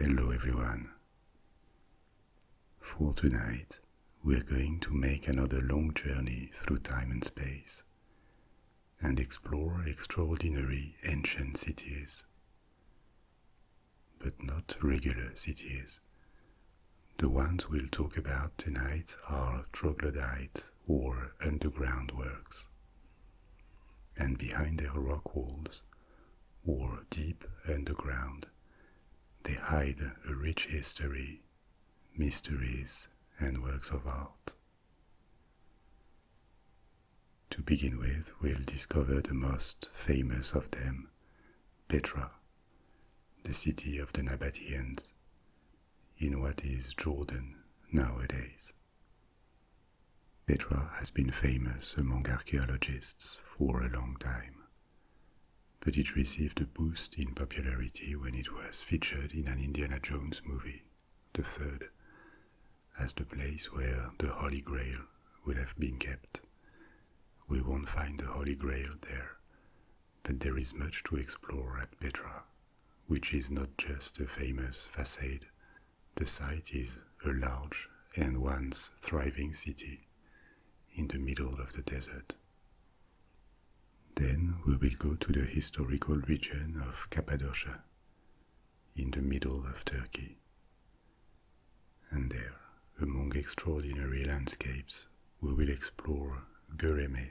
Hello everyone. For tonight, we're going to make another long journey through time and space and explore extraordinary ancient cities. But not regular cities. The ones we'll talk about tonight are troglodyte or underground works. And behind their rock walls, or deep underground, they hide a rich history, mysteries, and works of art. To begin with, we'll discover the most famous of them, Petra, the city of the Nabateans, in what is Jordan nowadays. Petra has been famous among archaeologists for a long time, but it received a boost in popularity when it was featured in an Indiana Jones movie, the third, as the place where the Holy Grail would have been kept. We won't find the Holy Grail there, but there is much to explore at Petra, which is not just a famous facade. The site is a large and once thriving city in the middle of the desert. Then we will go to the historical region of Cappadocia, in the middle of Turkey. And there, among extraordinary landscapes, we will explore Göreme,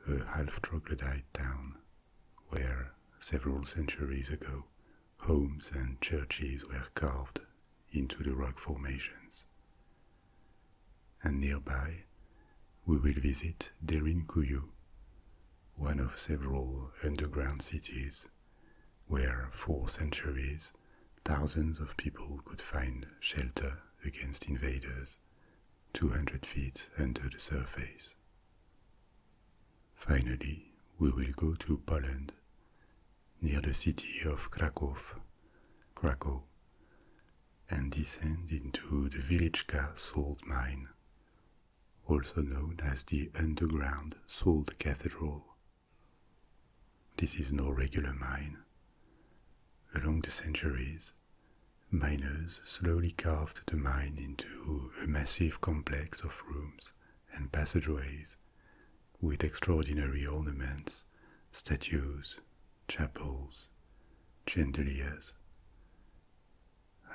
a half-troglodyte town, where, several centuries ago, homes and churches were carved into the rock formations. And nearby, we will visit Derinkuyu, one of several underground cities where for centuries thousands of people could find shelter against invaders 200 feet under the surface. Finally, we will go to Poland, near the city of Krakow, and descend into the Wieliczka Salt Mine, also known as the Underground Salt Cathedral. This is no regular mine. Along the centuries, miners slowly carved the mine into a massive complex of rooms and passageways with extraordinary ornaments, statues, chapels, chandeliers.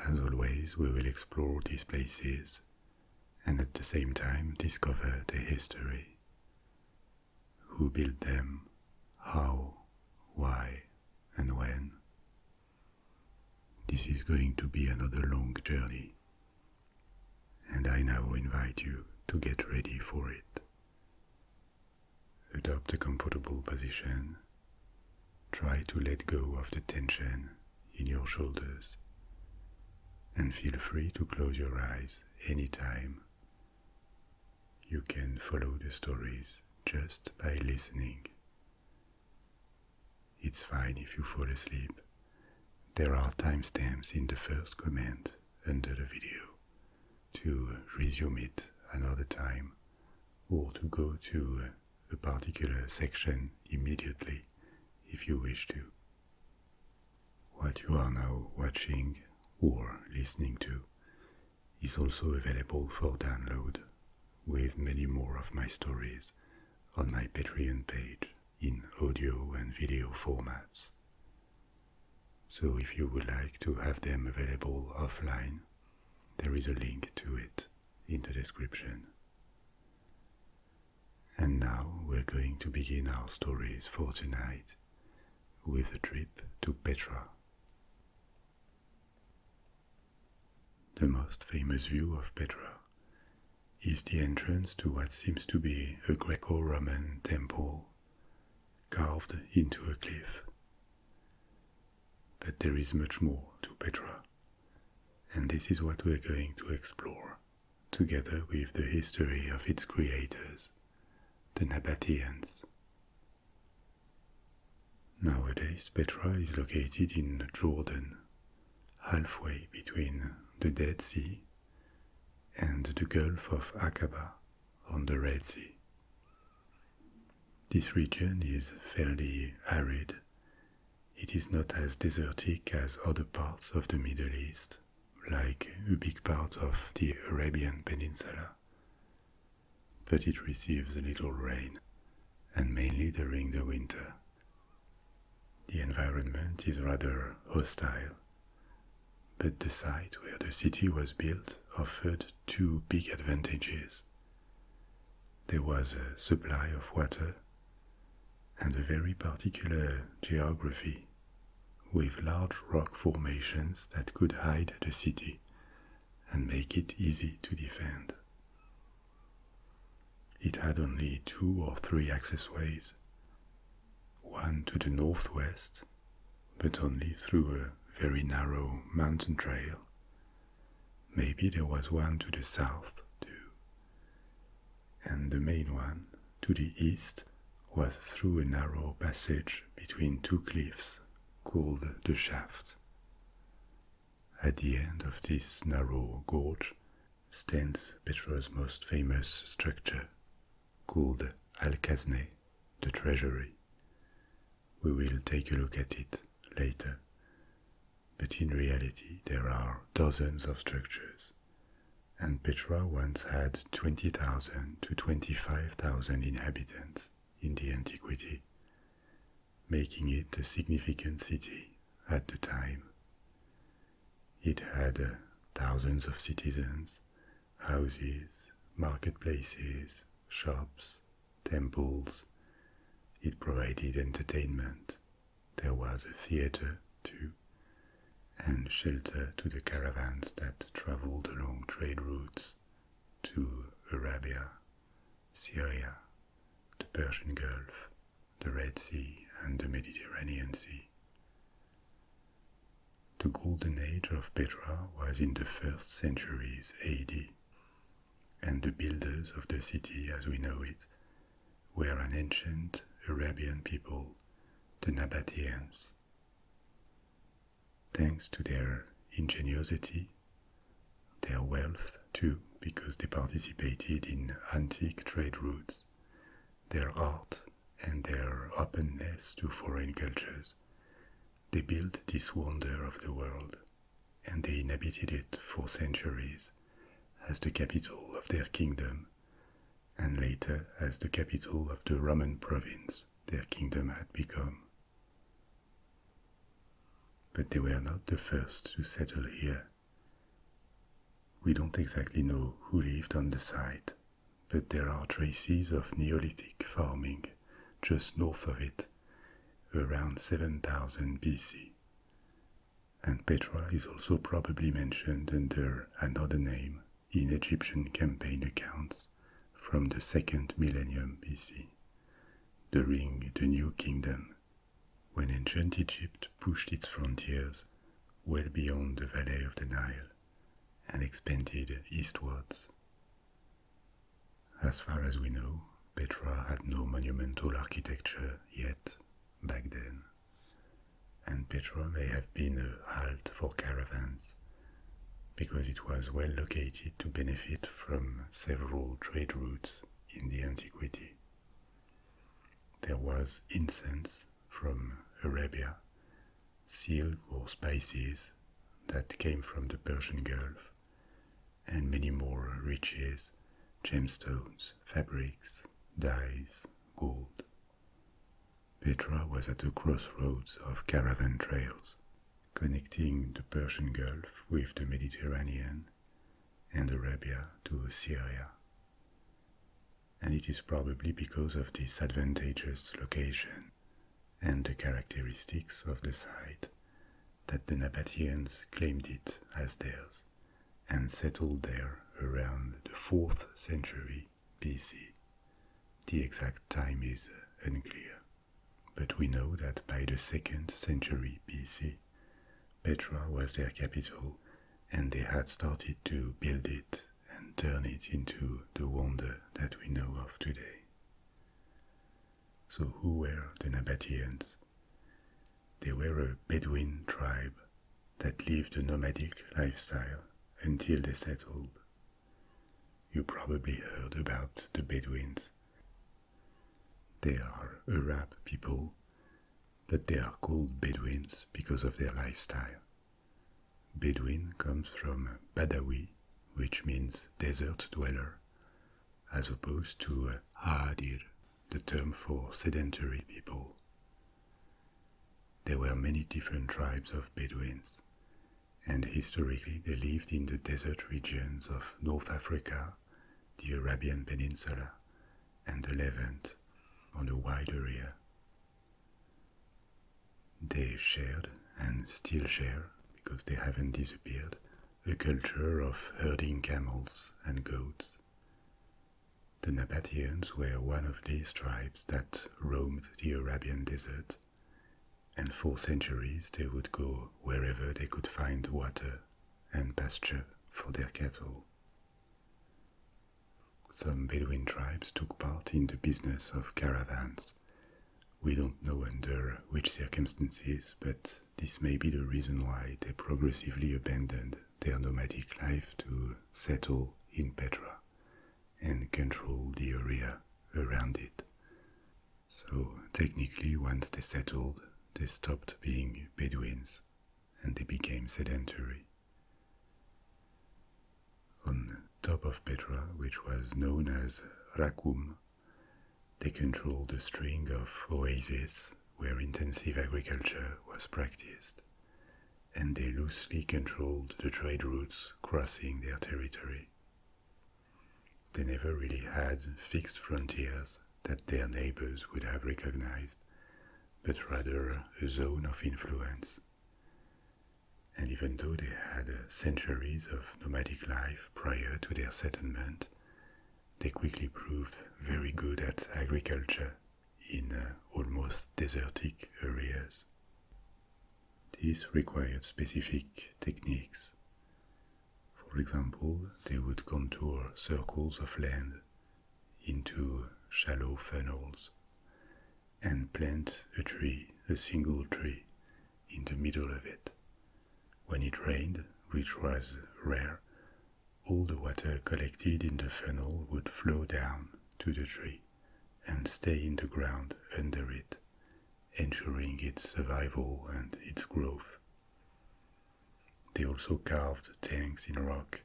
As always, we will explore these places and at the same time discover their history. Who built them, how, why, and when. This is going to be another long journey, and I now invite you to get ready for it. Adopt a comfortable position. Try to let go of the tension in your shoulders, and feel free to close your eyes anytime. You can follow the stories just by listening. It's fine if you fall asleep. There are timestamps in the first comment under the video to resume it another time or to go to a particular section immediately if you wish to. What you are now watching or listening to is also available for download with many more of my stories on my Patreon page in audio and video formats. So if you would like to have them available offline, there is a link to it in the description. And now we're going to begin our stories for tonight with a trip to Petra. The most famous view of Petra is the entrance to what seems to be a Greco-Roman temple carved into a cliff. But there is much more to Petra, and this is what we're going to explore, together with the history of its creators, the Nabateans. Nowadays, Petra is located in Jordan, halfway between the Dead Sea and the Gulf of Aqaba on the Red Sea. This region is fairly arid it is not as desertic as other parts of the Middle East, like a big part of the Arabian Peninsula. But it receives little rain, and mainly during the winter. The environment is rather hostile, but the site where the city was built offered two big advantages. There was a supply of water and a very particular geography, with large rock formations that could hide the city and make it easy to defend. It had only 2 or 3 accessways, one to the northwest, but only through a very narrow mountain trail. Maybe there was one to the south too, and the main one to the east was through a narrow passage between 2 cliffs called the Shaft. At the end of this narrow gorge stands Petra's most famous structure, called Al-Khazneh, the Treasury. We will take a look at it later, but in reality there are dozens of structures, and Petra once had 20,000 to 25,000 inhabitants in the antiquity, making it a significant city at the time. It had thousands of citizens, houses, marketplaces, shops, temples. It provided entertainment. There was a theater too, and shelter to the caravans that traveled along trade routes to Arabia, Syria, the Persian Gulf, the Red Sea, and the Mediterranean Sea. The golden age of Petra was in the 1st centuries AD, and the builders of the city as we know it were an ancient Arabian people, the Nabataeans. Thanks to their ingenuity, their wealth too, because they participated in antique trade routes, their art and their openness to foreign cultures, they built this wonder of the world, and they inhabited it for centuries as the capital of their kingdom, and later as the capital of the Roman province their kingdom had become. But they were not the first to settle here. We don't exactly know who lived on the site, but there are traces of Neolithic farming just north of it, around 7000 BC. And Petra is also probably mentioned under another name in Egyptian campaign accounts from the 2nd millennium BC, during the New Kingdom, when ancient Egypt pushed its frontiers well beyond the valley of the Nile and expanded eastwards. As far as we know, Petra had no monumental architecture yet back then, and Petra may have been a halt for caravans, because it was well located to benefit from several trade routes in the antiquity. There was incense from Arabia, silk or spices that came from the Persian Gulf, and many more riches, gemstones, fabrics, dyes, gold. Petra was at the crossroads of caravan trails, connecting the Persian Gulf with the Mediterranean and Arabia to Syria. And it is probably because of this advantageous location and the characteristics of the site that the Nabateans claimed it as theirs and settled there around the 4th century BC. The exact time is unclear, but we know that by the 2nd century BC, Petra was their capital, and they had started to build it and turn it into the wonder that we know of today. So who were the Nabateans? They were a Bedouin tribe that lived a nomadic lifestyle until they settled. You probably heard about the Bedouins. They are Arab people, but they are called Bedouins because of their lifestyle. Bedouin comes from Badawi, which means desert dweller, as opposed to Haadir, the term for sedentary people. There were many different tribes of Bedouins, and historically they lived in the desert regions of North Africa, the Arabian Peninsula, and the Levant on a wide area. They shared, and still share, because they haven't disappeared, a culture of herding camels and goats. The Nabateans were one of these tribes that roamed the Arabian desert, and for centuries they would go wherever they could find water and pasture for their cattle. Some Bedouin tribes took part in the business of caravans. We don't know under which circumstances, but this may be the reason why they progressively abandoned their nomadic life to settle in Petra and control the area around it. So technically, once they settled, they stopped being Bedouins and they became sedentary. On top of Petra, which was known as Rakum, they controlled a string of oases where intensive agriculture was practiced, and they loosely controlled the trade routes crossing their territory. They never really had fixed frontiers that their neighbors would have recognized, but rather a zone of influence. And even though they had centuries of nomadic life prior to their settlement, they quickly proved very good at agriculture in almost desertic areas. This required specific techniques. For example, they would contour circles of land into shallow funnels and plant a single tree, in the middle of it. When it rained, which was rare, all the water collected in the funnel would flow down to the tree and stay in the ground under it, ensuring its survival and its growth. They also carved tanks in rock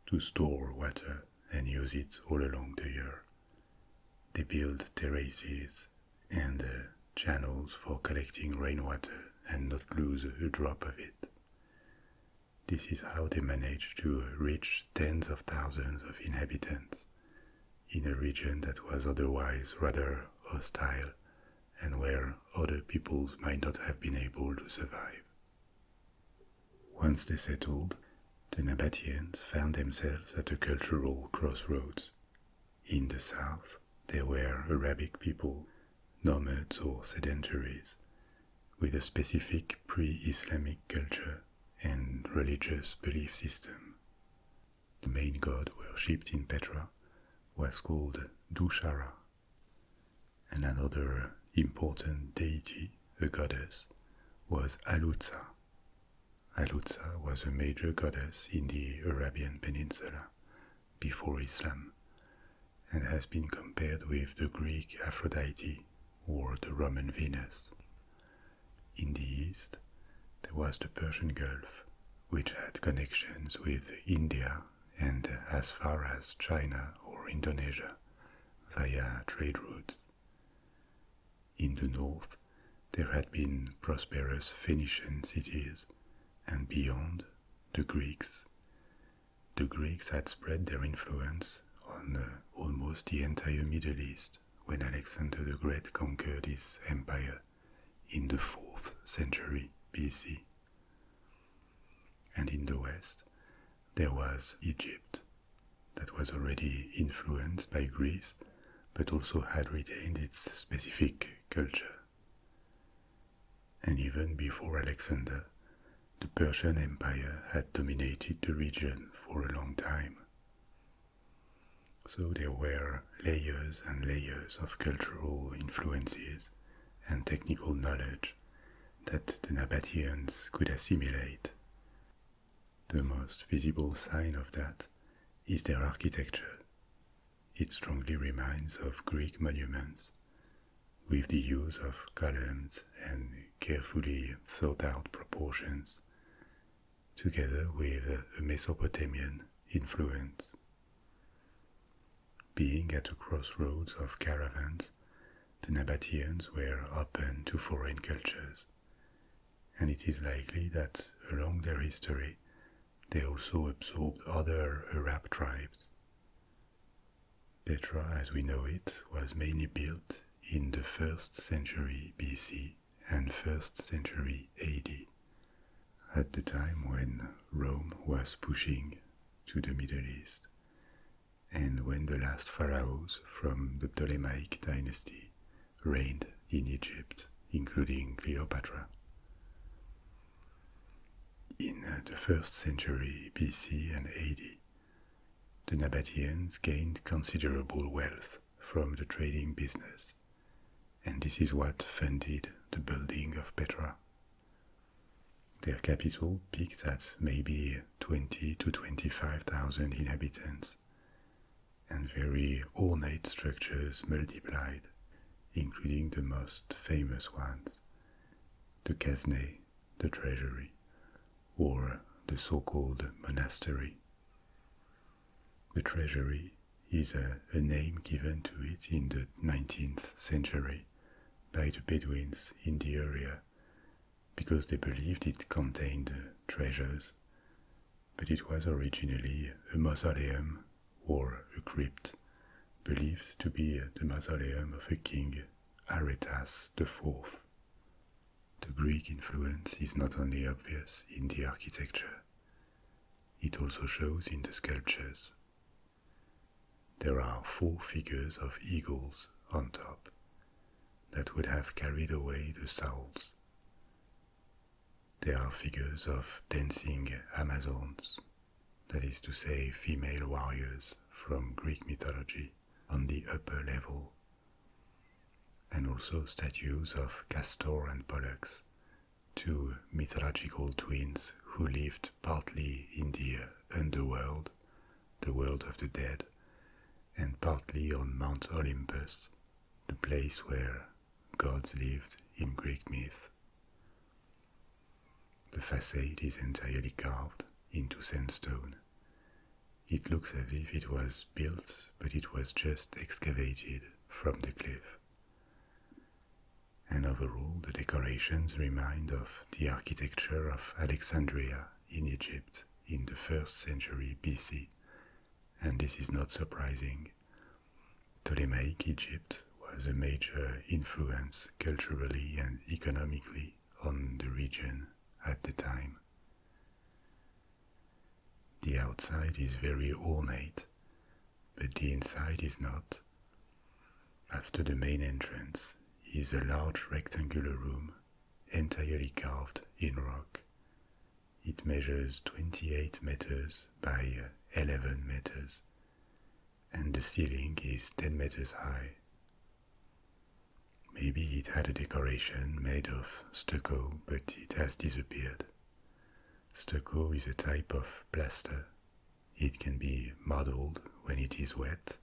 to store water and use it all along the year. They built terraces and channels for collecting rainwater and not lose a drop of it. This is how they managed to reach tens of thousands of inhabitants in a region that was otherwise rather hostile and where other peoples might not have been able to survive. Once they settled, the Nabateans found themselves at a cultural crossroads. In the south, there were Arabic people, nomads or sedentaries, with a specific pre-Islamic culture and religious belief system. The main god worshipped in Petra was called Dushara, and another important deity, a goddess, was Alutza. Alutza was a major goddess in the Arabian Peninsula before Islam, and has been compared with the Greek Aphrodite or the Roman Venus. In the east, there was the Persian Gulf, which had connections with India and as far as China or Indonesia via trade routes. In the north, there had been prosperous Phoenician cities, and beyond, the Greeks. The Greeks had spread their influence on almost the entire Middle East when Alexander the Great conquered his empire in the 4th century BC. And in the west, there was Egypt, that was already influenced by Greece, but also had retained its specific culture. And even before Alexander, the Persian Empire had dominated the region for a long time. So there were layers and layers of cultural influences and technical knowledge that the Nabateans could assimilate. The most visible sign of that is their architecture. It strongly reminds of Greek monuments, with the use of columns and carefully thought out proportions, together with a Mesopotamian influence. Being at a crossroads of caravans, the Nabateans were open to foreign cultures, and it is likely that along their history they also absorbed other Arab tribes. Petra, as we know it, was mainly built in the 1st century BC and 1st century AD, at the time when Rome was pushing to the Middle East, and when the last pharaohs from the Ptolemaic dynasty reigned in Egypt, including Cleopatra. In the 1st century BC and AD, the Nabateans gained considerable wealth from the trading business, and this is what funded the building of Petra. Their capital peaked at maybe 20 to 25,000 inhabitants, and very ornate structures multiplied, including the most famous ones, the Casne, the Treasury, or the so-called monastery. The Treasury is a name given to it in the 19th century by the Bedouins in the area because they believed it contained treasures, but it was originally a mausoleum or a crypt believed to be the mausoleum of a king, Aretas IV. The Greek influence is not only obvious in the architecture, it also shows in the sculptures. There are 4 figures of eagles on top that would have carried away the souls. There are figures of dancing Amazons, that is to say female warriors from Greek mythology, on the upper level, and also statues of Castor and Pollux, 2 mythological twins who lived partly in the underworld, the world of the dead, and partly on Mount Olympus, the place where gods lived in Greek myth. The facade is entirely carved into sandstone. It looks as if it was built, but it was just excavated from the cliff. And overall, the decorations remind of the architecture of Alexandria in Egypt in the 1st century BC, and this is not surprising. Ptolemaic Egypt was a major influence culturally and economically on the region at the time. The outside is very ornate, but the inside is not. After the main entrance is a large rectangular room entirely carved in rock. It measures 28 meters by 11 meters, and the ceiling is 10 meters high. Maybe it had a decoration made of stucco, but it has disappeared. Stucco is a type of plaster. It can be modeled when it is wet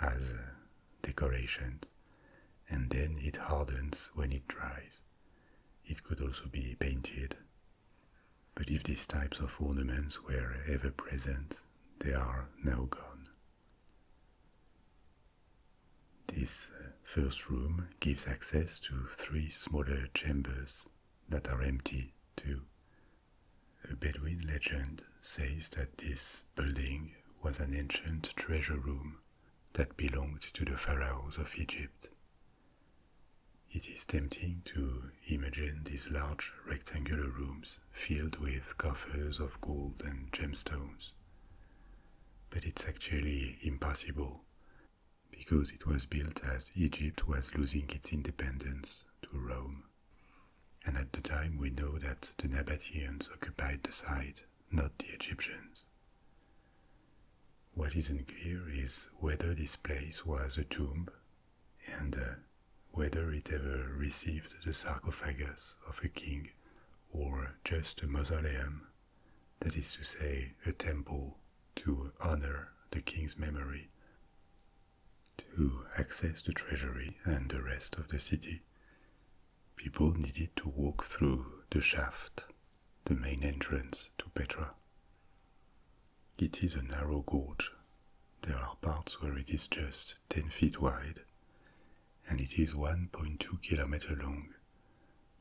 as decorations, and then it hardens when it dries. It could also be painted. But if these types of ornaments were ever present, they are now gone. This first room gives access to 3 smaller chambers that are empty too. A Bedouin legend says that this building was an ancient treasure room that belonged to the pharaohs of Egypt. It is tempting to imagine these large rectangular rooms filled with coffers of gold and gemstones. But it's actually impossible, because it was built as Egypt was losing its independence to Rome. And at the time we know that the Nabateans occupied the site, not the Egyptians. What isn't clear is whether this place was a tomb and whether it ever received the sarcophagus of a king or just a mausoleum, that is to say, a temple to honor the king's memory. To access the treasury and the rest of the city, people needed to walk through the shaft, the main entrance to Petra. It is a narrow gorge. There are parts where it is just 10 feet wide, and it is 1.2 kilometers long,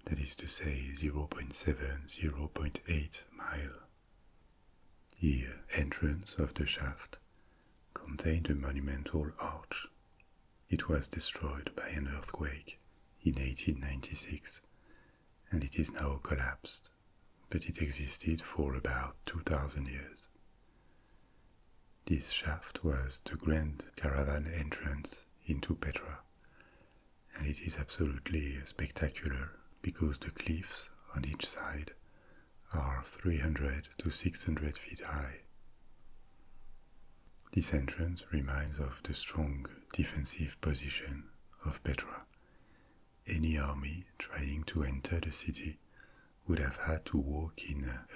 that is to say 0.7, 0.8 mile. The entrance of the shaft contained a monumental arch. It was destroyed by an earthquake in 1896, and it is now collapsed, but it existed for about 2,000 years. This shaft was the grand caravan entrance into Petra, and it is absolutely spectacular because the cliffs on each side are 300 to 600 feet high. This entrance reminds of the strong defensive position of Petra. Any army trying to enter the city would have had to walk in a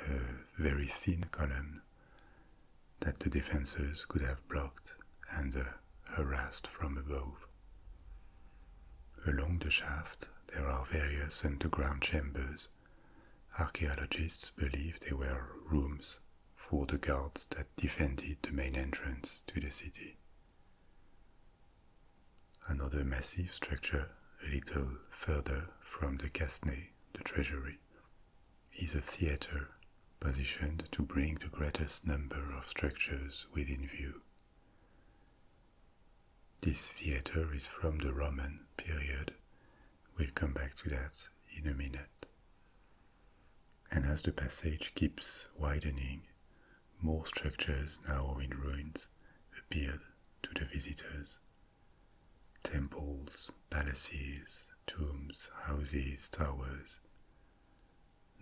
very thin column that the defenders could have blocked and harassed from above. Along the shaft there are various underground chambers. Archaeologists believe they were rooms for the guards that defended the main entrance to the city. Another massive structure a little further from the Casne, the treasury, is a theatre positioned to bring the greatest number of structures within view. This theatre is from the Roman period. We'll come back to that in a minute. And as the passage keeps widening, more structures now in ruins appeared to the visitors. Temples, palaces, tombs, houses, towers.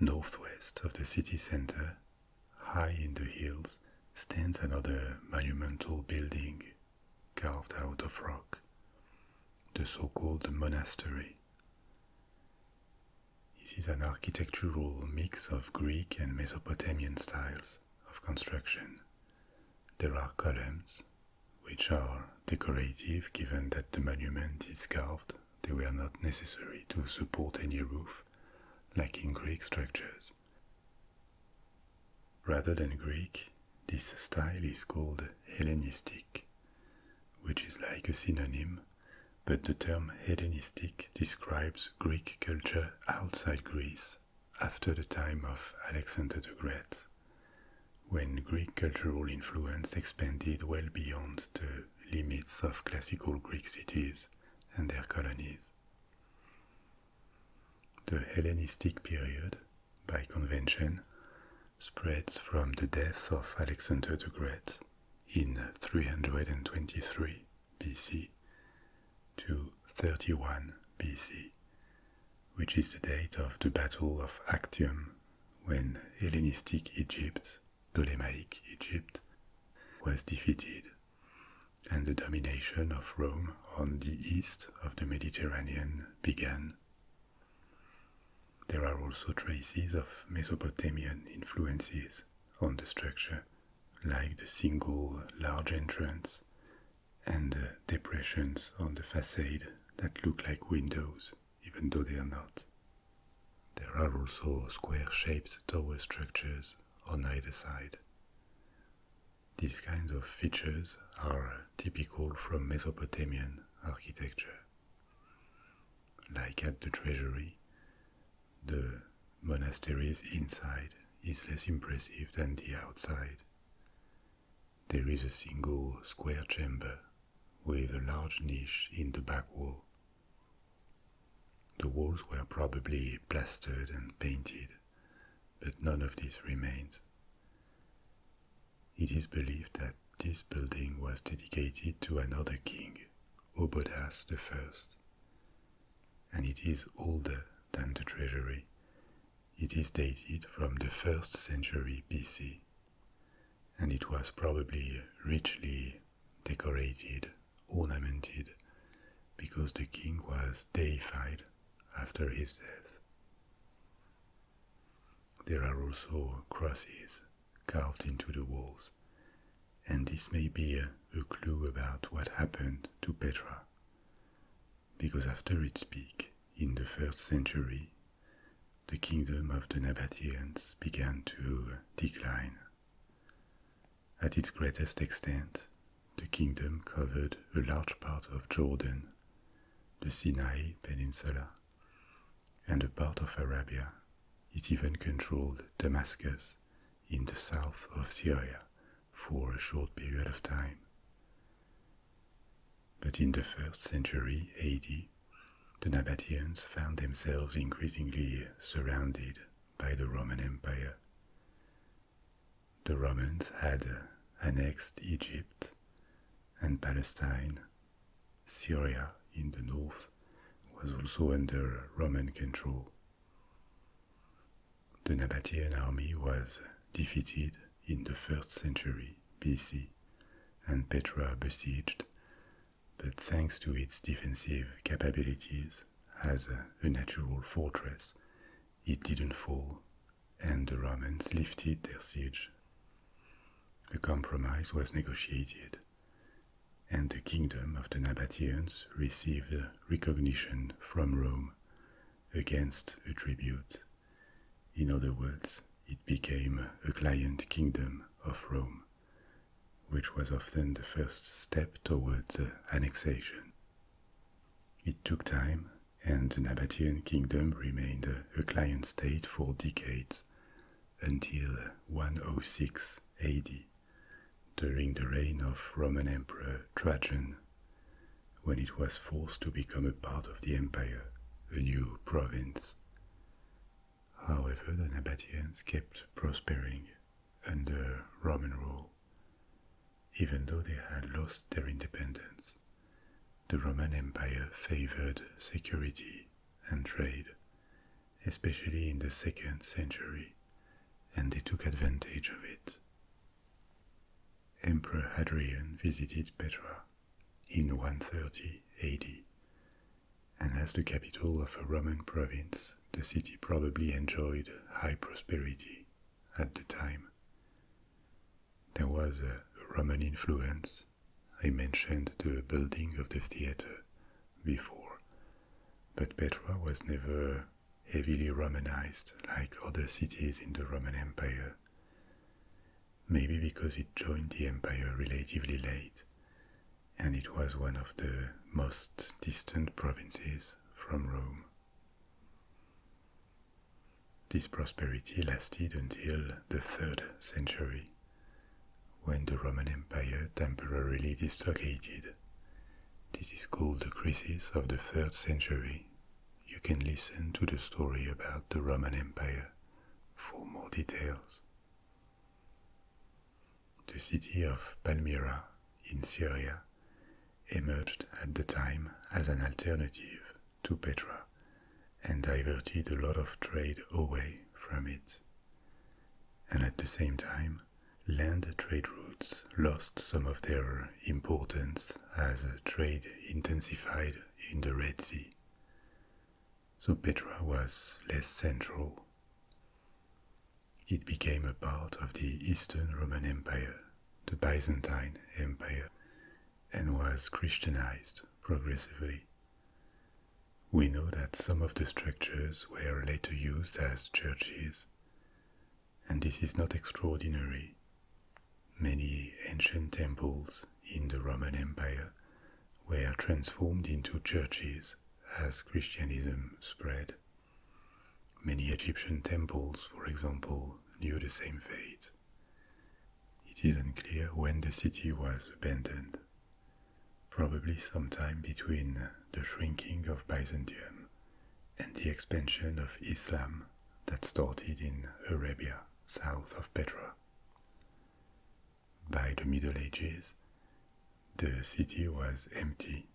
Northwest of the city center, high in the hills, stands another monumental building carved out of rock, the so-called monastery. It is an architectural mix of Greek and Mesopotamian styles of construction. There are columns, which are decorative given that the monument is carved. They were not necessary to support any roof, like in Greek structures. Rather than Greek, this style is called Hellenistic, which is like a synonym, but the term Hellenistic describes Greek culture outside Greece after the time of Alexander the Great, when Greek cultural influence expanded well beyond the limits of classical Greek cities and their colonies. The Hellenistic period, by convention, spreads from the death of Alexander the Great in 323 BC to 31 BC, which is the date of the Battle of Actium, when Hellenistic Egypt, Ptolemaic Egypt, was defeated, and the domination of Rome on the east of the Mediterranean began. There are also traces of Mesopotamian influences on the structure, like the single large entrance and depressions on the facade that look like windows, even though they are not. There are also square-shaped tower structures on either side. These kinds of features are typical from Mesopotamian architecture. Like at the treasury, the monastery's inside is less impressive than the outside. There is a single square chamber with a large niche in the back wall. The walls were probably plastered and painted, but none of this remains. It is believed that this building was dedicated to another king, Obodas I, and it is older than the treasury. It is dated from the 1st century BC, and it was probably richly decorated, ornamented, because the king was deified after his death. There are also crosses carved into the walls, and this may be a clue about what happened to Petra, because after its peak in the 1st century, the kingdom of the Nabateans began to decline. At its greatest extent, the kingdom covered a large part of Jordan, the Sinai Peninsula, and a part of Arabia. It even controlled Damascus in the south of Syria for a short period of time. But in the 1st century AD, the Nabateans found themselves increasingly surrounded by the Roman Empire. The Romans had annexed Egypt and Palestine. Syria in the north was also under Roman control. The Nabatean army was defeated in the 1st century BC and Petra besieged, but thanks to its defensive capabilities as a natural fortress, it didn't fall, and the Romans lifted their siege. A compromise was negotiated, and the kingdom of the Nabateans received recognition from Rome against a tribute. In other words, it became a client kingdom of Rome, which was often the first step towards annexation. It took time, and the Nabatean kingdom remained a client state for decades, until 106 AD, during the reign of Roman Emperor Trajan, when it was forced to become a part of the empire, a new province. However, the Nabateans kept prospering under Roman rule. Even though they had lost their independence, the Roman Empire favored security and trade, especially in the 2nd century, and they took advantage of it. Emperor Hadrian visited Petra in 130 AD, and as the capital of a Roman province, the city probably enjoyed high prosperity at the time. There was a Roman influence. I mentioned the building of the theatre before, but Petra was never heavily Romanized like other cities in the Roman Empire. Maybe because it joined the empire relatively late, and it was one of the most distant provinces from Rome. This prosperity lasted until the 3rd century, when the Roman Empire temporarily dislocated. This is called the crisis of the 3rd century. You can listen to the story about the Roman Empire for more details. The city of Palmyra in Syria emerged at the time as an alternative to Petra and diverted a lot of trade away from it. And at the same time, land trade routes lost some of their importance as trade intensified in the Red Sea. So Petra was less central. It became a part of the Eastern Roman Empire, the Byzantine Empire, and was Christianized progressively. We know that some of the structures were later used as churches, and this is not extraordinary. Many ancient temples in the Roman Empire were transformed into churches as Christianism spread. Many Egyptian temples, for example, knew the same fate. It is unclear when the city was abandoned, probably sometime between the shrinking of Byzantium and the expansion of Islam that started in Arabia, south of Petra. By the Middle Ages, the city was empty.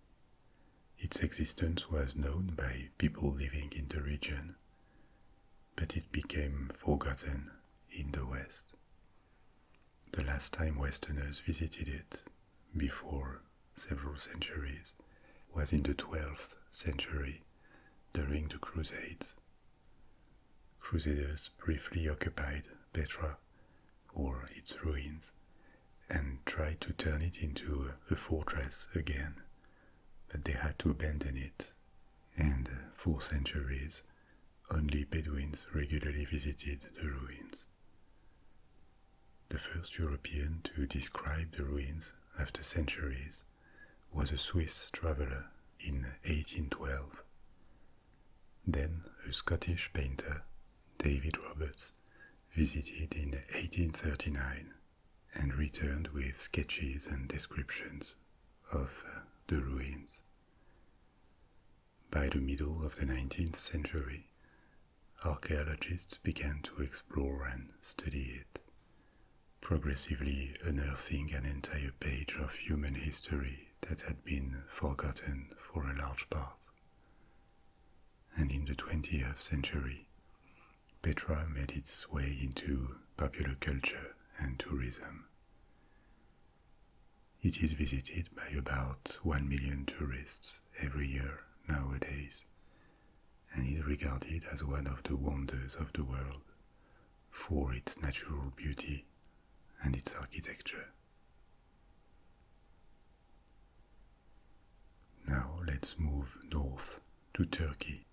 Its existence was known by people living in the region, but it became forgotten in the West. The last time Westerners visited it, before several centuries, was in the 12th century, during the Crusades. Crusaders briefly occupied Petra, or its ruins, and tried to turn it into a fortress again, but they had to abandon it and for centuries only Bedouins regularly visited the ruins. The first European to describe the ruins after centuries was a Swiss traveller in 1812. Then a Scottish painter, David Roberts, visited in 1839 and returned with sketches and descriptions of the ruins. By the middle of the 19th century, archaeologists began to explore and study it, progressively unearthing an entire page of human history that had been forgotten for a large part. And in the 20th century, Petra made its way into popular culture and tourism. It is visited by about 1 million tourists every year nowadays, and is regarded as one of the wonders of the world for its natural beauty and its architecture. Now let's move north to Turkey,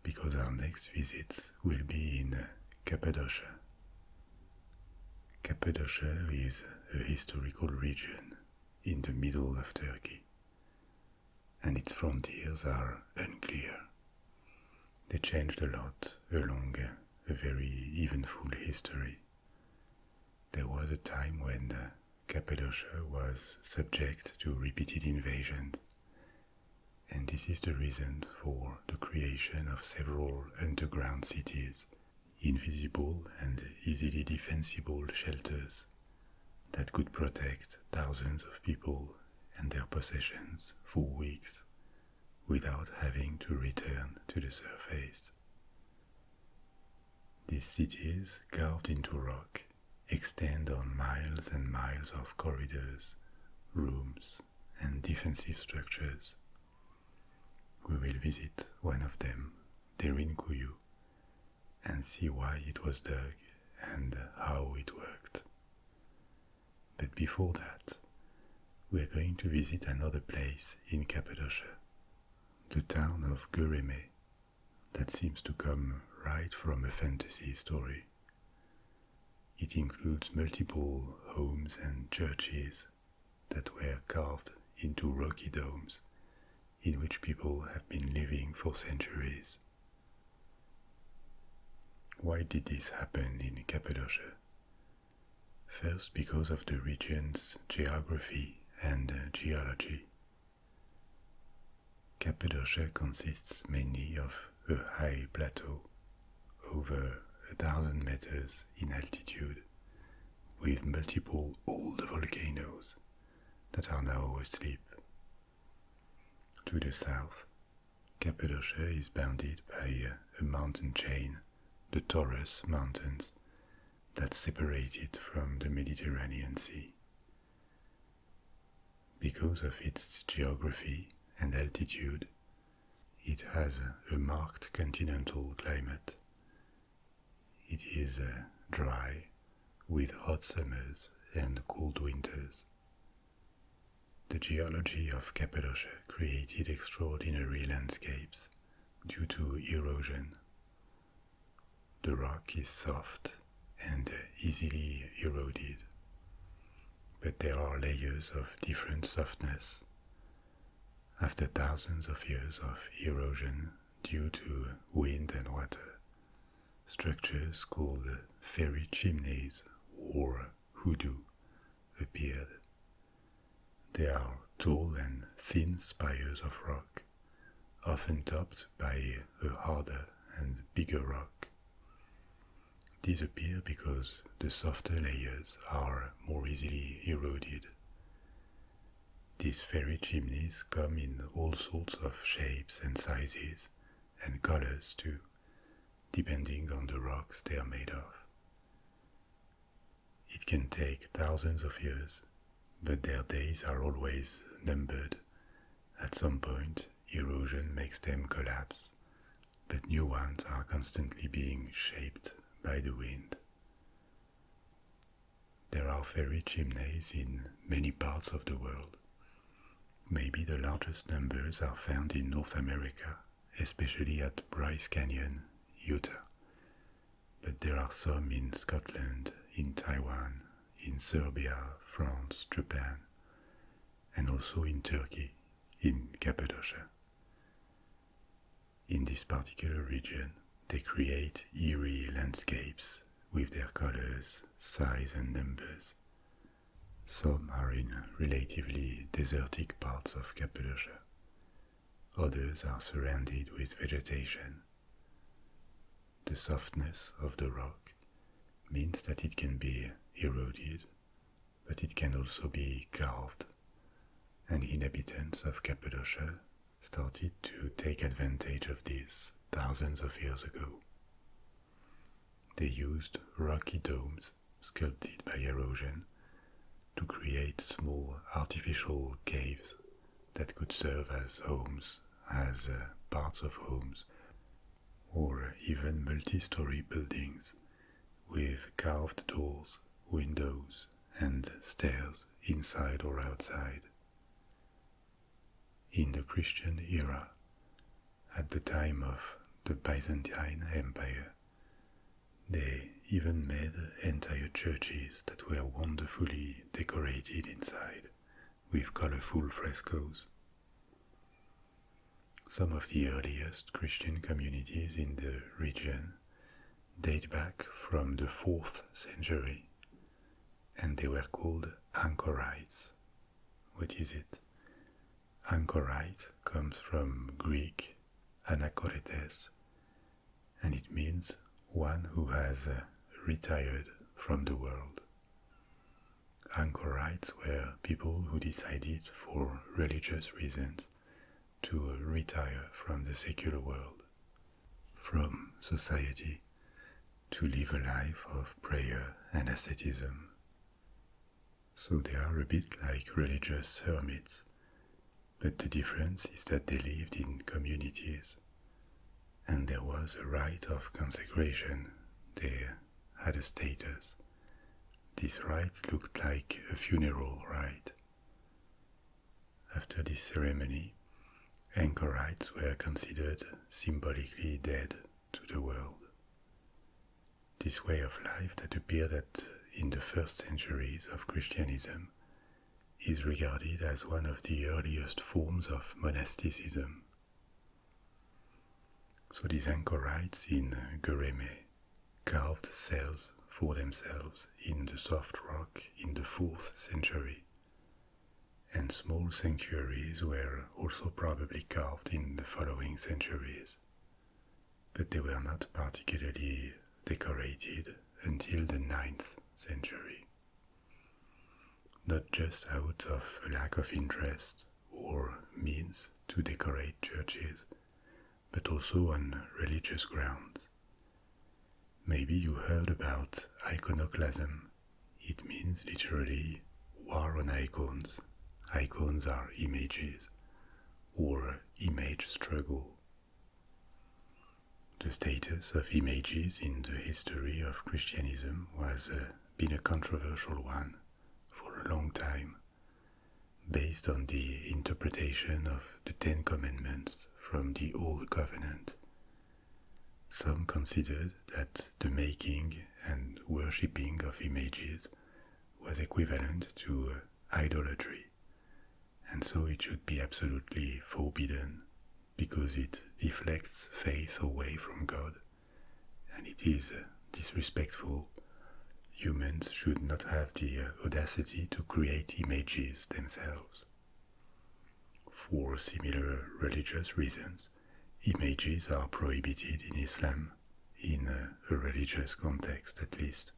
because our next visits will be in Cappadocia. Cappadocia is a historical region in the middle of Turkey, and its frontiers are unclear. They changed a lot along a very eventful history. There was a time when Cappadocia was subject to repeated invasions, and this is the reason for the creation of several underground cities, invisible and easily defensible shelters that could protect thousands of people and their possessions for weeks without having to return to the surface. These cities, carved into rock, extend on miles and miles of corridors, rooms, and defensive structures. We will visit one of them, Derinkuyu, and see why it was dug and how it worked. But before that, we are going to visit another place in Cappadocia, the town of Göreme, that seems to come right from a fantasy story. It includes multiple homes and churches that were carved into rocky domes in which people have been living for centuries. Why did this happen in Cappadocia? First, because of the region's geography and geology. Cappadocia consists mainly of a high plateau, over 1,000 meters in altitude, with multiple old volcanoes that are now asleep. To the south, Cappadocia is bounded by a mountain chain, the Taurus Mountains, that separate it from the Mediterranean Sea. Because of its geography and altitude, it has a marked continental climate. It is dry, with hot summers and cold winters. The geology of Cappadocia created extraordinary landscapes due to erosion. The rock is soft and easily eroded, but there are layers of different softness. After thousands of years of erosion due to wind and water, structures called fairy chimneys or hoodoo appeared. They are tall and thin spires of rock, often topped by a harder and bigger rock. These appear because the softer layers are more easily eroded. These fairy chimneys come in all sorts of shapes and sizes, and colors too, depending on the rocks they are made of. It can take thousands of years, but their days are always numbered. At some point, erosion makes them collapse, but new ones are constantly being shaped by the wind. There are fairy chimneys in many parts of the world. Maybe the largest numbers are found in North America, especially at Bryce Canyon, Utah. But there are some in Scotland, in Taiwan, in Serbia, France, Japan, and also in Turkey, in Cappadocia. In this particular region, they create eerie landscapes with their colors, size, and numbers. Some are in relatively desertic parts of Cappadocia. Others are surrounded with vegetation. The softness of the rock means that it can be eroded, but it can also be carved, and inhabitants of Cappadocia started to take advantage of this thousands of years ago. They used rocky domes sculpted by erosion to create small artificial caves that could serve as homes, as parts of homes, or even multi-story buildings with carved doors, windows, and stairs inside or outside. In the Christian era, at the time of the Byzantine Empire, they even made entire churches that were wonderfully decorated inside with colorful frescoes. Some of the earliest Christian communities in the region date back from the 4th century, and they were called anchorites. What is it? Anchorite comes from Greek anakoretes, and it means one who has retired from the world. Anchorites were people who decided for religious reasons to retire from the secular world, from society, to live a life of prayer and asceticism. So they are a bit like religious hermits, but the difference is that they lived in communities, and there was a rite of consecration. They had a status. This rite looked like a funeral rite. After this ceremony, anchorites were considered symbolically dead to the world. This way of life that appeared in the first centuries of Christianism is regarded as one of the earliest forms of monasticism. So these anchorites in Göreme carved cells for themselves in the soft rock in the 4th century, and small sanctuaries were also probably carved in the following centuries, but they were not particularly decorated until the 9th century. Not just out of a lack of interest or means to decorate churches, but also on religious grounds. Maybe you heard about iconoclasm. It means literally war on icons. Icons are images, or image struggle. The status of images in the history of Christianism was been a controversial one for a long time, based on the interpretation of the Ten Commandments from the Old Covenant. Some considered that the making and worshipping of images was equivalent to idolatry, and so it should be absolutely forbidden because it deflects faith away from God, and it is disrespectful. Humans should not have the audacity to create images themselves. For similar religious reasons, images are prohibited in Islam, in a religious context at least.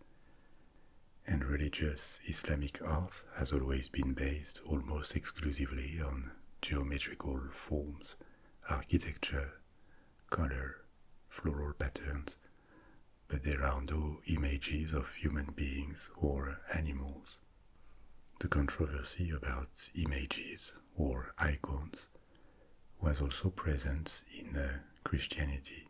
And religious Islamic art has always been based almost exclusively on geometrical forms, architecture, color, floral patterns, but there are no images of human beings or animals. The controversy about images or icons was also present in Christianity.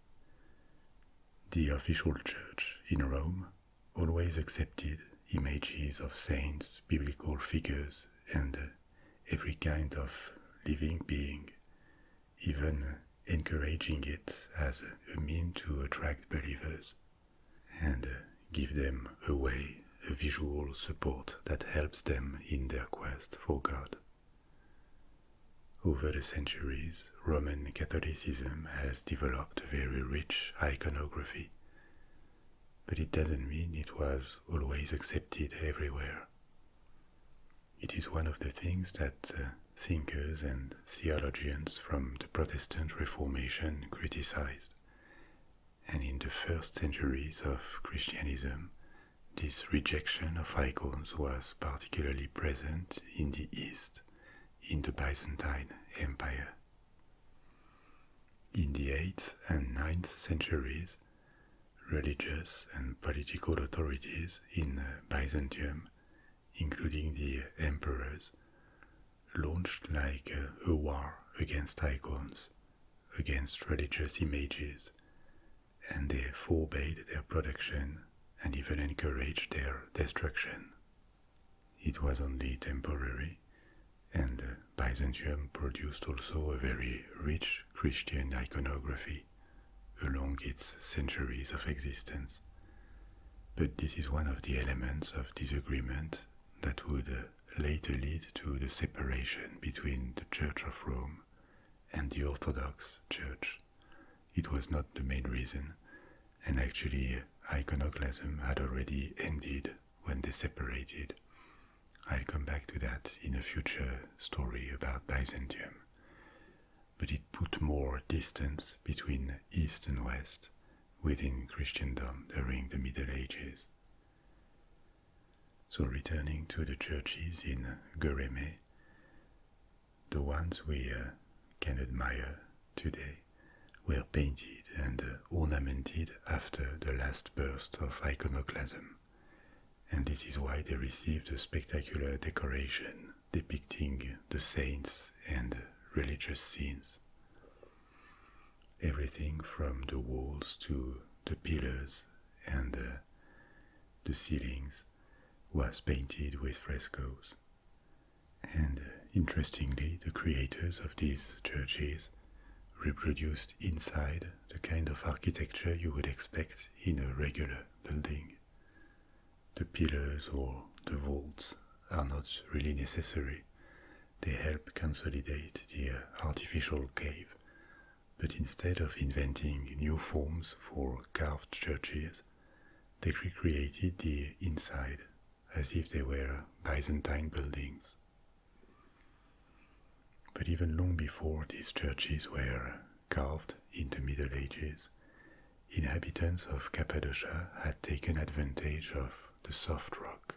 The official church in Rome always accepted images of saints, biblical figures, and every kind of living being, even encouraging it as a mean to attract believers and give them a visual support that helps them in their quest for God. Over the centuries, Roman Catholicism has developed a very rich iconography, but it doesn't mean it was always accepted everywhere. It is one of the things that thinkers and theologians from the Protestant Reformation criticized. And in the first centuries of Christianism, this rejection of icons was particularly present in the East, in the Byzantine Empire. In the 8th and 9th centuries, religious and political authorities in Byzantium, including the emperors, launched like a war against icons, against religious images, and they forbade their production and even encouraged their destruction. It was only temporary, and Byzantium produced also a very rich Christian iconography along its centuries of existence. But this is one of the elements of disagreement that would later lead to the separation between the Church of Rome and the Orthodox Church. It was not the main reason, and actually iconoclasm had already ended when they separated. I'll come back to that in a future story about Byzantium. But it put more distance between East and West within Christendom during the Middle Ages. So returning to the churches in Göreme, the ones we can admire today were painted and ornamented after the last burst of iconoclasm, and this is why they received a spectacular decoration depicting the saints and religious scenes. Everything from the walls to the pillars and the ceilings was painted with frescoes. And interestingly, the creators of these churches reproduced inside the kind of architecture you would expect in a regular building. The pillars or the vaults are not really necessary. They help consolidate the artificial cave. But instead of inventing new forms for carved churches, they recreated the inside as if they were Byzantine buildings. But even long before these churches were carved in the Middle Ages, inhabitants of Cappadocia had taken advantage of the soft rock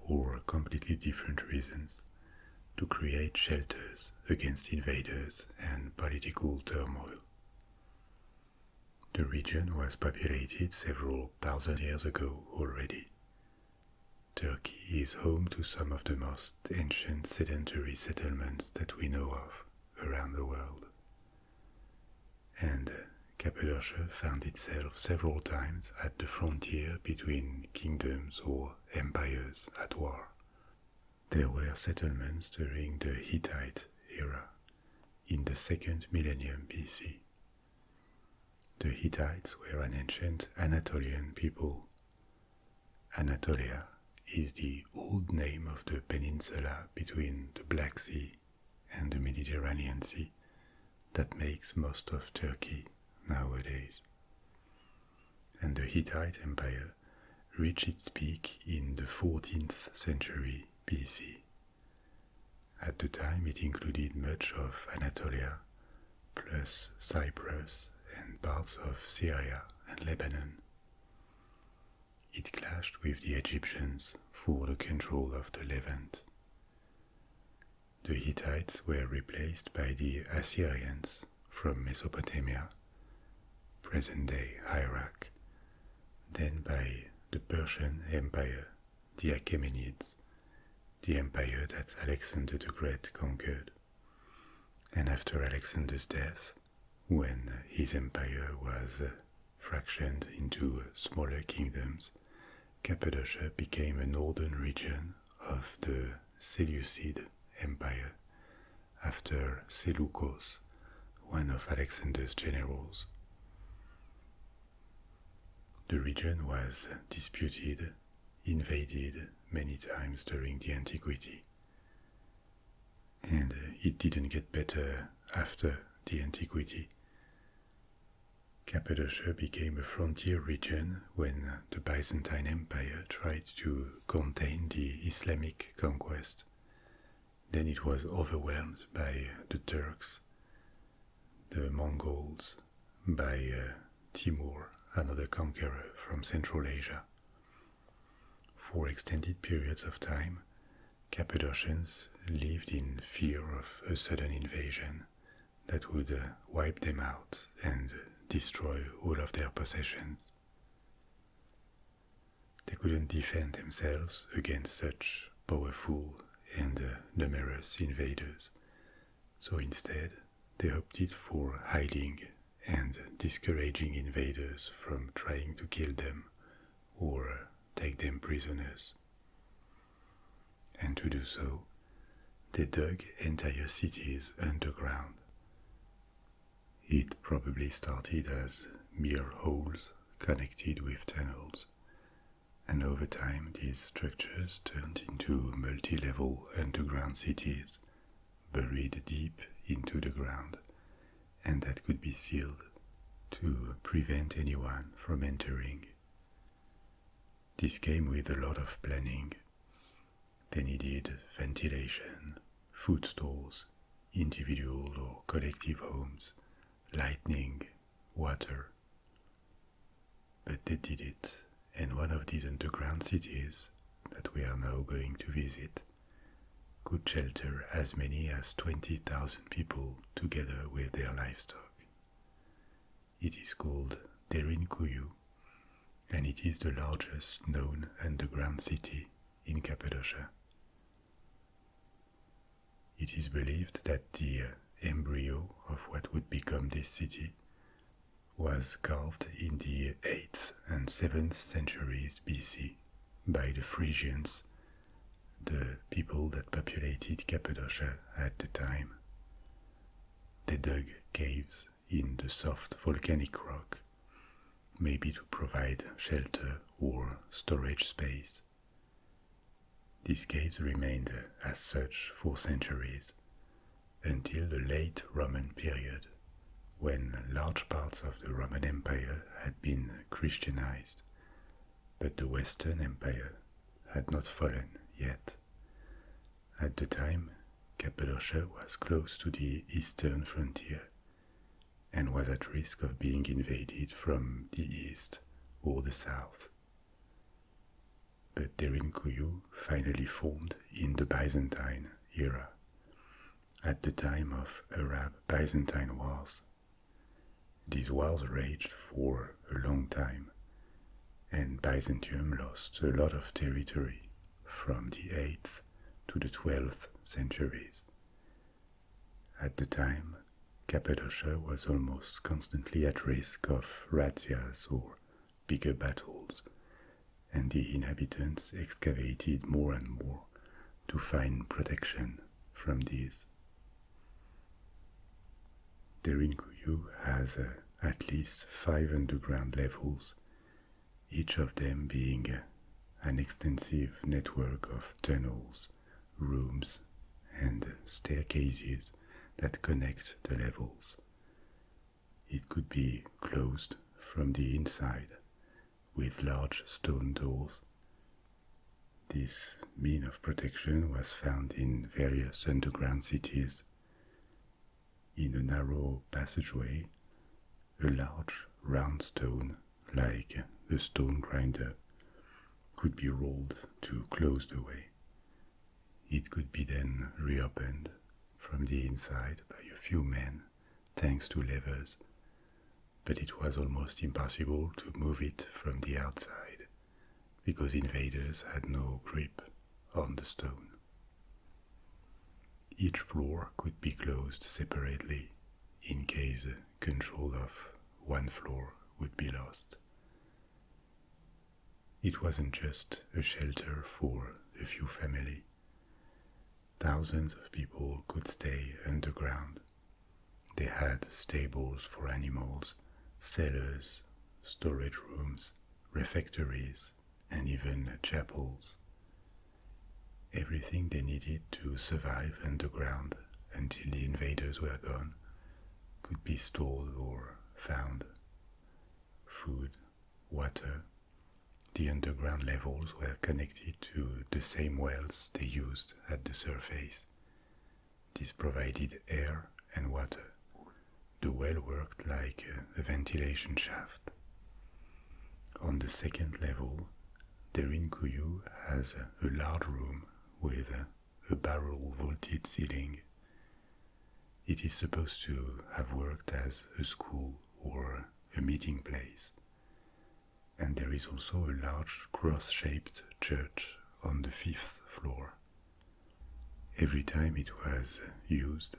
for completely different reasons, to create shelters against invaders and political turmoil. The region was populated several thousand years ago already. Turkey is home to some of the most ancient sedentary settlements that we know of around the world. And Cappadocia found itself several times at the frontier between kingdoms or empires at war. There were settlements during the Hittite era, in the 2nd millennium BC. The Hittites were an ancient Anatolian people. Anatolia is the old name of the peninsula between the Black Sea and the Mediterranean Sea that makes most of Turkey nowadays. And the Hittite Empire reached its peak in the 14th century BC. At the time it included much of Anatolia, plus Cyprus and parts of Syria and Lebanon. It clashed with the Egyptians for the control of the Levant. The Hittites were replaced by the Assyrians from Mesopotamia, present-day Iraq, then by the Persian Empire, the Achaemenids, the empire that Alexander the Great conquered. And after Alexander's death, when his empire was fractioned into smaller kingdoms, Cappadocia became a northern region of the Seleucid Empire after Seleucus, one of Alexander's generals. The region was disputed, invaded many times during the antiquity, and it didn't get better after the antiquity. Cappadocia became a frontier region when the Byzantine Empire tried to contain the Islamic conquest. Then it was overwhelmed by the Turks, the Mongols, by Timur, another conqueror from Central Asia. For extended periods of time, Cappadocians lived in fear of a sudden invasion that would wipe them out and destroy all of their possessions. They couldn't defend themselves against such powerful and numerous invaders, so instead they opted for hiding and discouraging invaders from trying to kill them or take them prisoners. And to do so, they dug entire cities underground. It probably started as mere holes connected with tunnels, and over time these structures turned into multi-level underground cities buried deep into the ground, and that could be sealed to prevent anyone from entering. This came with a lot of planning. They needed ventilation, food stores, individual or collective homes, lighting, water. But they did it, and one of these underground cities that we are now going to visit could shelter as many as 20,000 people together with their livestock. It is called Derinkuyu, and it is the largest known underground city in Cappadocia. It is believed that the embryo of what would become this city was carved in the 8th and 7th centuries BC by the Frisians, the people that populated Cappadocia at the time. They dug caves in the soft volcanic rock, maybe to provide shelter or storage space. These caves remained as such for centuries, until the late Roman period, when large parts of the Roman Empire had been Christianized, but the Western Empire had not fallen yet. At the time, Cappadocia was close to the eastern frontier and was at risk of being invaded from the east or the south. But Derinkuyu finally formed in the Byzantine era, at the time of Arab-Byzantine wars. These wars raged for a long time, and Byzantium lost a lot of territory from the 8th to the 12th centuries. At the time, Cappadocia was almost constantly at risk of razzias or bigger battles, and the inhabitants excavated more and more to find protection from these. Derinkuyu has at least 5 underground levels, each of them being an extensive network of tunnels, rooms, and staircases that connect the levels. It could be closed from the inside with large stone doors. This mean of protection was found in various underground cities. In a narrow passageway, a large round stone, like a stone grinder, could be rolled to close the way. It could be then reopened from the inside by a few men, thanks to levers, but it was almost impossible to move it from the outside, because invaders had no grip on the stone. Each floor could be closed separately in case control of one floor would be lost. It wasn't just a shelter for a few families. thousands of people could stay underground. They had stables for animals, cellars, storage rooms, refectories, and even chapels. Everything they needed to survive underground until the invaders were gone could be stored or found. Food, water, the underground levels were connected to the same wells they used at the surface. This provided air and water. The well worked like a ventilation shaft. On the second level, Derinkuyu has a large room with a barrel vaulted ceiling. It is supposed to have worked as a school or a meeting place. And there is also a large cross-shaped church on the fifth floor. Every time it was used,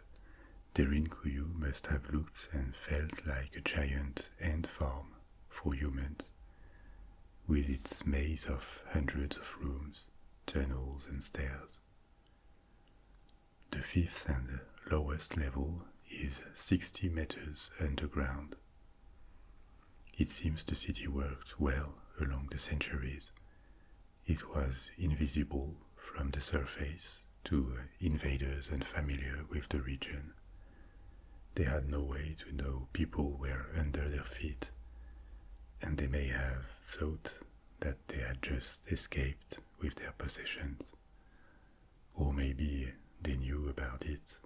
Derinkuyu must have looked and felt like a giant ant farm for humans, with its maze of hundreds of rooms, tunnels, and stairs. The fifth and lowest level is 60 meters underground. It seems the city worked well along the centuries. It was invisible from the surface to invaders unfamiliar with the region. They had no way to know people were under their feet, and they may have thought that they had just escaped with their possessions. Or maybe they knew about it,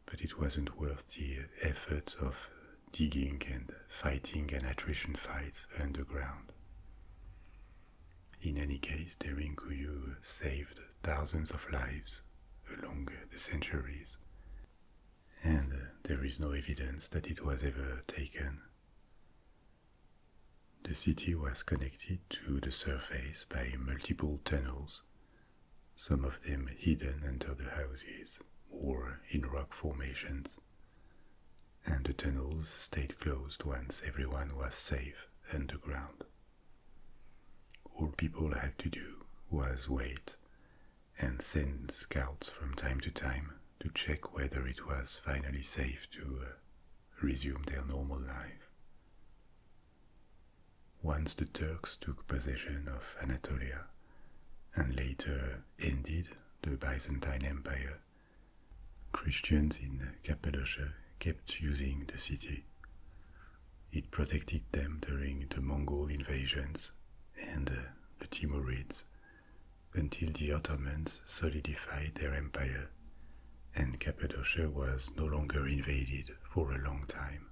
but it wasn't worth the effort of digging and fighting an attrition fight underground. In any case, Derinkuyu saved thousands of lives along the centuries, and there is no evidence that it was ever taken. The city was connected to the surface by multiple tunnels, some of them hidden under the houses or in rock formations, and the tunnels stayed closed once everyone was safe underground. All people had to do was wait and send scouts from time to time to check whether it was finally safe to resume their normal life. Once the Turks took possession of Anatolia and later ended the Byzantine Empire, Christians in Cappadocia kept using the city. It protected them during the Mongol invasions and the Timurids until the Ottomans solidified their empire and Cappadocia was no longer invaded for a long time.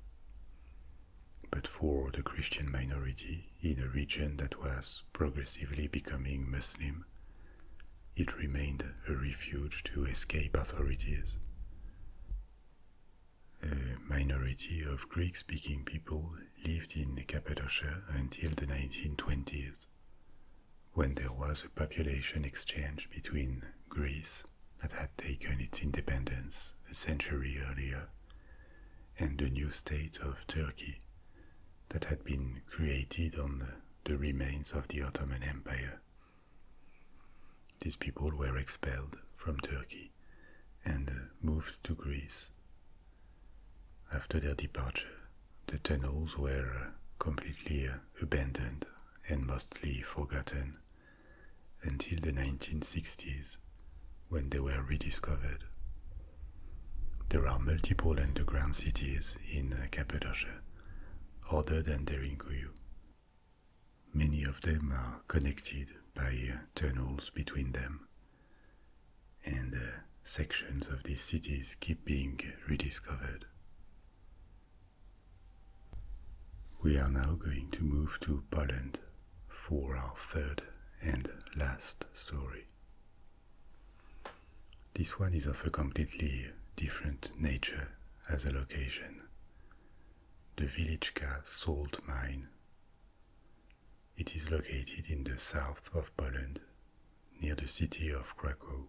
But for the Christian minority in a region that was progressively becoming Muslim, it remained a refuge to escape authorities. A minority of Greek-speaking people lived in Cappadocia until the 1920s, when there was a population exchange between Greece, that had taken its independence a century earlier, and the new state of Turkey, that had been created on the remains of the Ottoman Empire. These people were expelled from Turkey and moved to Greece. After their departure, the tunnels were completely abandoned and mostly forgotten until the 1960s, when they were rediscovered. There are multiple underground cities in Cappadocia, other than Derinkuyu. Many of them are connected by tunnels between them, and sections of these cities keep being rediscovered. We are now going to move to Poland for our third and last story. This one is of a completely different nature as a location. The Wieliczka Salt Mine. It is located in the south of Poland, near the city of Krakow.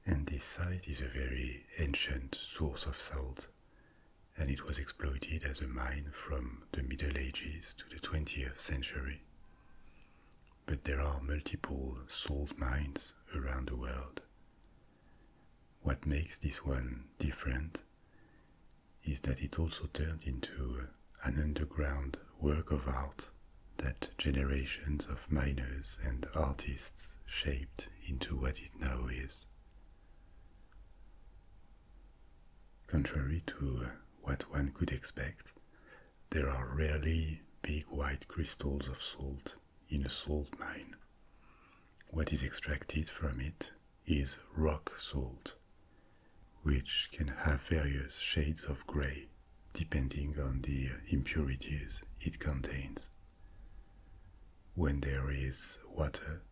And this site is a very ancient source of salt, and it was exploited as a mine from the Middle Ages to the 20th century. But there are multiple salt mines around the world, What makes this one different is that it also turned into an underground work of art that generations of miners and artists shaped into what it now is. Contrary to what one could expect, there are rarely big white crystals of salt in a salt mine. What is extracted from it is rock salt, which can have various shades of grey depending on the impurities it contains. When there is water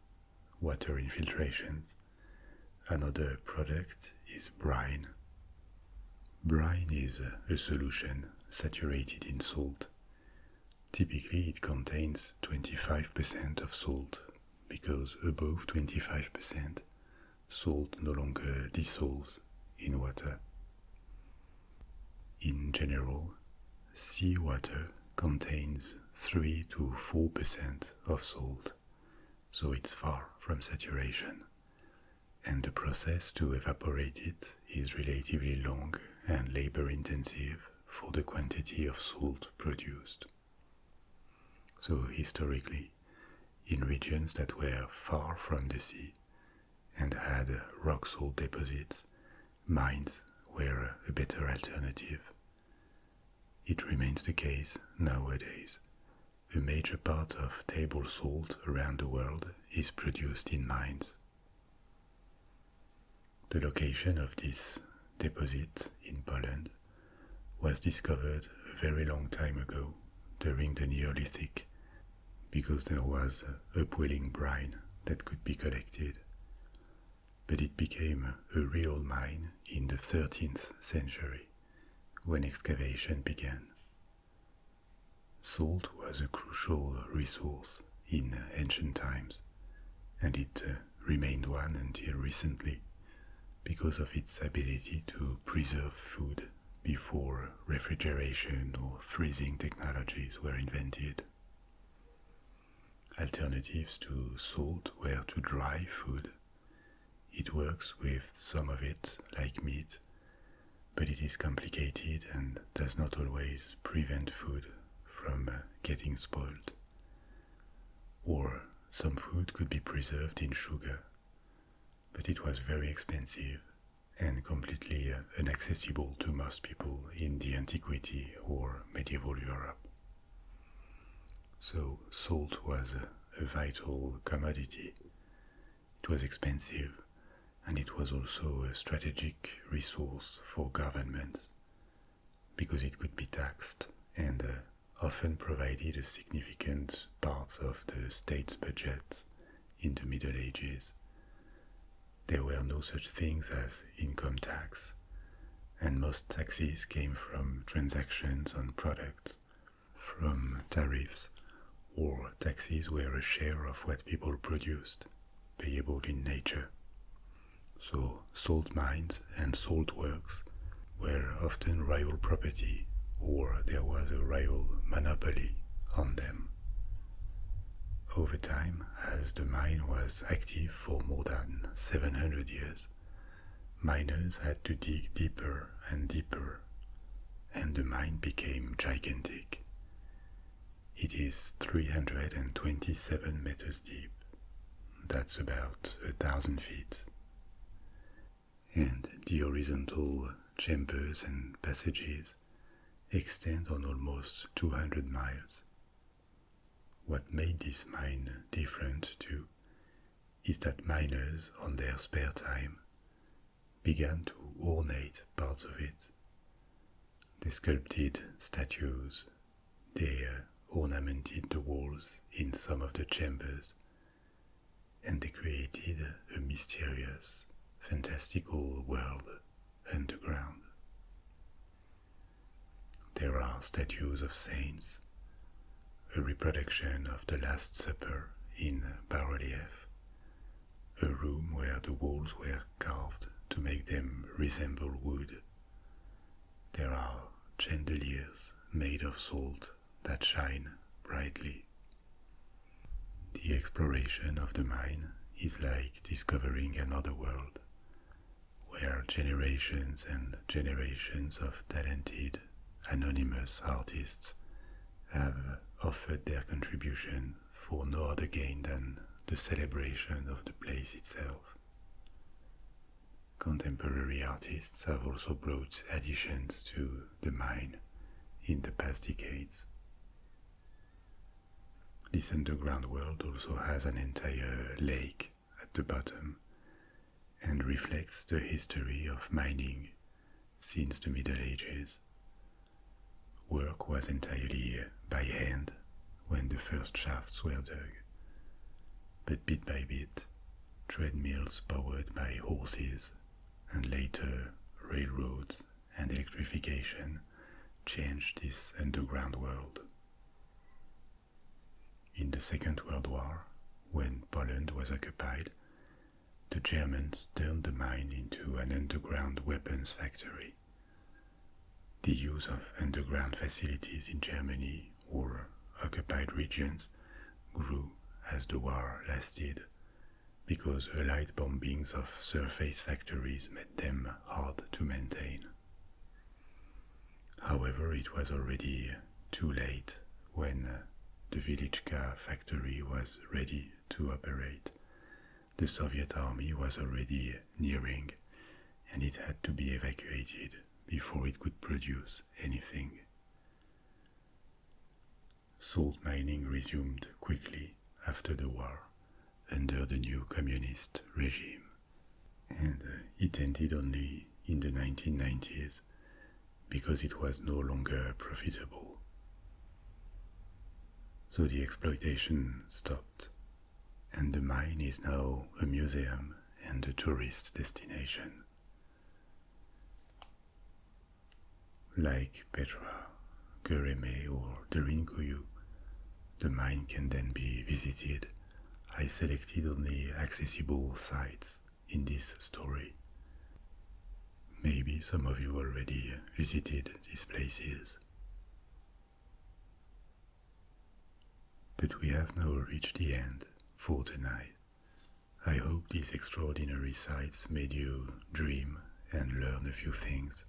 infiltrations, another product is brine. Brine is a solution saturated in salt. Typically it contains 25% of salt, because above 25% salt no longer dissolves in water. In general, seawater contains 3 to 4% of salt, so it's far from saturation, and the process to evaporate it is relatively long and labor intensive for the quantity of salt produced. So historically, in regions that were far from the sea and had rock salt deposits, mines were a better alternative. It remains the case nowadays. A major part of table salt around the world is produced in mines. The location of this deposit in Poland was discovered a very long time ago, during the Neolithic, because there was upwelling brine that could be collected. But it became a real mine in the 13th century, when excavation began. Salt was a crucial resource in ancient times, and it remained one until recently because of its ability to preserve food before refrigeration or freezing technologies were invented. Alternatives to salt were to dry food. It works with some of it, like meat, but it is complicated and does not always prevent food from getting spoiled. Or some food could be preserved in sugar, but it was very expensive and completely inaccessible to most people in the antiquity or medieval Europe. So salt was a vital commodity. It was expensive, and it was also a strategic resource for governments, because it could be taxed and often provided a significant part of the state's budget in the Middle Ages. There were no such things as income tax, and most taxes came from transactions on products, from tariffs, or taxes were a share of what people produced, payable in nature. So salt mines and salt works were often rival property, or there was a rival monopoly on them. Over time, as the mine was active for more than 700 years, miners had to dig deeper and deeper, and the mine became gigantic. It is 327 meters deep. That's about 1,000 feet. And the horizontal chambers and passages extend on almost 200 miles. What made this mine different, too, is that miners, on their spare time, began to ornate parts of it. They sculpted statues, they ornamented the walls in some of the chambers, and they created a mysterious, fantastical world underground. There are statues of saints, a reproduction of the Last Supper in bas-relief, a room where the walls were carved to make them resemble wood. There are chandeliers made of salt that shine brightly. The exploration of the mine is like discovering another world, where generations and generations of talented, anonymous artists have offered their contribution for no other gain than the celebration of the place itself. Contemporary artists have also brought additions to the mine in the past decades. This underground world also has an entire lake at the bottom and reflects the history of mining since the Middle Ages. Work was entirely by hand when the first shafts were dug, but bit by bit, treadmills powered by horses and later railroads and electrification changed this underground world. In the Second World War, when Poland was occupied, the Germans turned the mine into an underground weapons factory. The use of underground facilities in Germany or occupied regions grew as the war lasted, because Allied bombings of surface factories made them hard to maintain. However, it was already too late when the Wieliczka factory was ready to operate. The Soviet army was already nearing, and it had to be evacuated before it could produce anything. Salt mining resumed quickly after the war under the new communist regime, and it ended only in the 1990s because it was no longer profitable. So the exploitation stopped, and the mine is now a museum and a tourist destination. Like Petra, Göreme or Derinkuyu, the mine can then be visited. I selected only accessible sites in this story. Maybe some of you already visited these places. But we have now reached the end for tonight. I hope these extraordinary sights made you dream and learn a few things.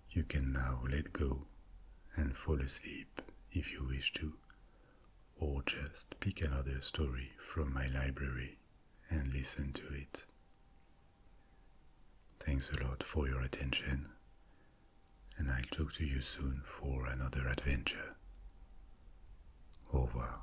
You can now let go and fall asleep if you wish to, or just pick another story from my library and listen to it. Thanks a lot for your attention, and I'll talk to you soon for another adventure. Au revoir.